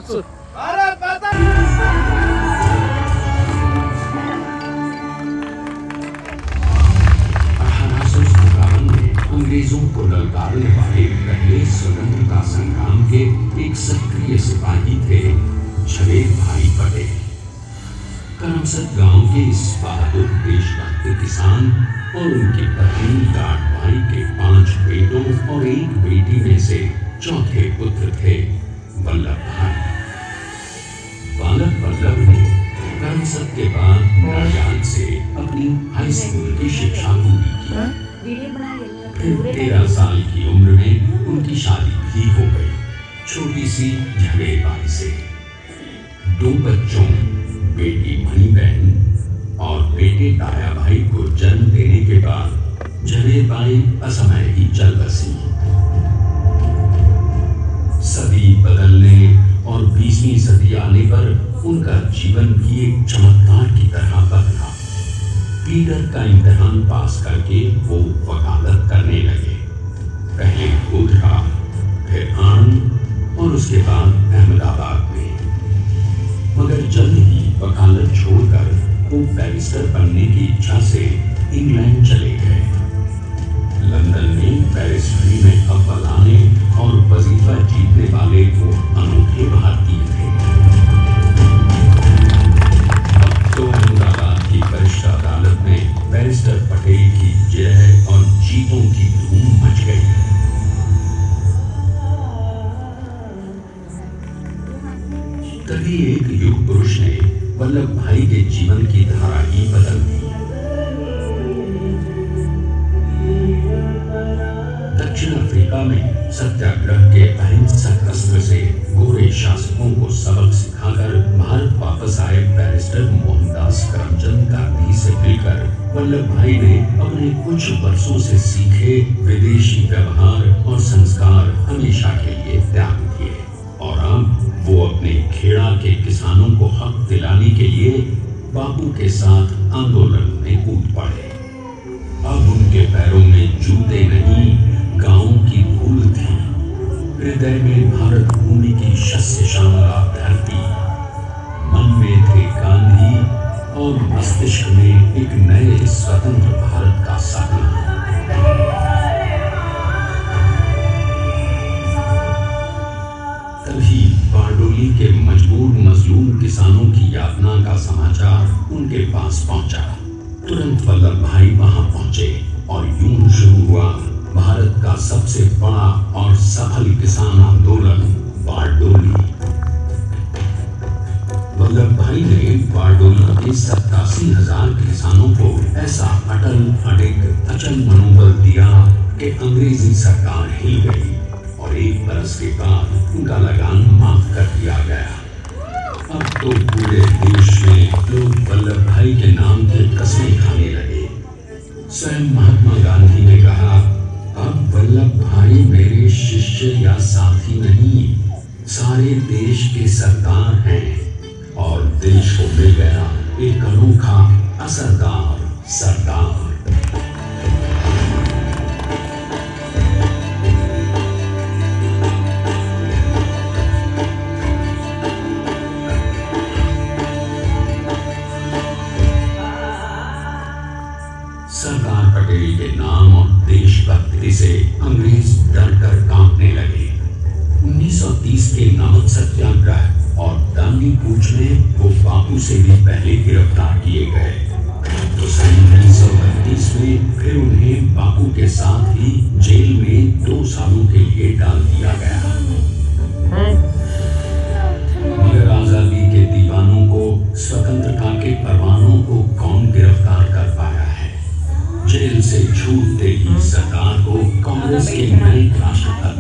भारत माता अंग्रेजों को ललकारने वाले पहले स्वतंत्रता संग्राम के एक सक्रिय सिपाही थे झवेर भाई पटेल। करमसद गांव के इस बहादुर देशभक्त किसान और उनकी पत्नी लाड भाई के 5 बेटों और 1 बेटी में से चौथे पुत्र थे वल्लभ भाई। बालक वल्लभ ने करमसद के बाद नडियाद से अपनी हाई स्कूल की शिक्षा पूरी की। फिर 13 साल की उम्र में उनकी शादी भी हो गई छोटी सी झवेर बाई से। 2 बच्चों बेटी मणि बहन और बेटे ताया भाई को जन्म देने के बाद झवेर बाई असमय ही चल बसी। सदी बदलने और 20वीं सदी आने पर उनका जीवन भी एक चमत्कार की तरह बदला। पीटर का इम्तिहान पास करके वो वकालत करने लगे, पहले गोधरा, फिर आणंद और उसके बाद अहमदाबाद में। मगर जल्द ही वकालत छोड़कर वो बैरिस्टर बनने की इच्छा से इंग्लैंड चले गए। लंदन में बैरिस्टरी में अव्वल आने और वजीफा जीतने वाले वो अनोखे भारतीय थे। अब तो अहमदाबाद की वरिष्ठ अदालत में बैरिस्टर पटेल की जय और जीतों की धूम मच गई। तभी एक युग पुरुष ने वल्लभ भाई के जीवन की धारा ही बदल दी। दक्षिण अफ्रीका में सत्याग्रह के अहिंसक अस्त्र से गोरे शासकों को सबक सिखाकर भारत वापस आए बैरिस्टर मोहनदास करमचंद गांधी से मिलकर वल्लभ भाई ने अपने कुछ वर्षों से सीखे विदेशी व्यवहार और संस्कार हमेशा के लिए त्याग दिए और अब वो अपने खेड़ा के किसानों को हक दिलाने के लिए बापू के साथ आंदोलन में कूद पड़े। अब उनके पैरों में जूते नहीं, गांव की धूल थी। हृदय में भारत भूमि की शस्य श्यामला धरती, मन में थे गांधी और मस्तिष्क में एक नए स्वतंत्र भारत का सपना। तभी बारडोली के मजबूर मजलूम किसानों की यातना का समाचार उनके पास पहुंचा। तुरंत वल्लभ भाई वहां पहुंचे और यूं शुरू हुआ भारत का सबसे बड़ा और सफल किसान आंदोलन बारडोली। वल्लभ भाई ने बारडोली के 87,000 किसानों को ऐसा अटल अडिग अचल मनोबल दिया कि अंग्रेजी सरकार हिल गई और 1 बरस के बाद उनका लगान माफ कर दिया गया। अब तो पूरे देश में लोग वल्लभ भाई के नाम के कस्में खाने लगे। स्वयं महात्मा गांधी ने कहा, अब वल्लभ भाई मेरे शिष्य या साथी नहीं, सारे देश के सरदार हैं और देश को मिल गया एक अनोखा असरदार सरदार। सरदार पटेल के नाम और देशभक्ति से अंग्रेज डर कर कांपने लगे। 1930 के नमक सत्याग्रह और दांडी कूच में वो बापू से भी पहले गिरफ्तार किए गए। तो सन 1932 में फिर उन्हें बापू के साथ ही जेल में 2 सालों के लिए डाल दिया गया। मगर आजादी के दीवानों को, स्वतंत्रता के परवानों को कौन गिरफ्तार कर पाया है। जेल से छूटते ही सरकार को कांग्रेस के नए राष्ट्रपति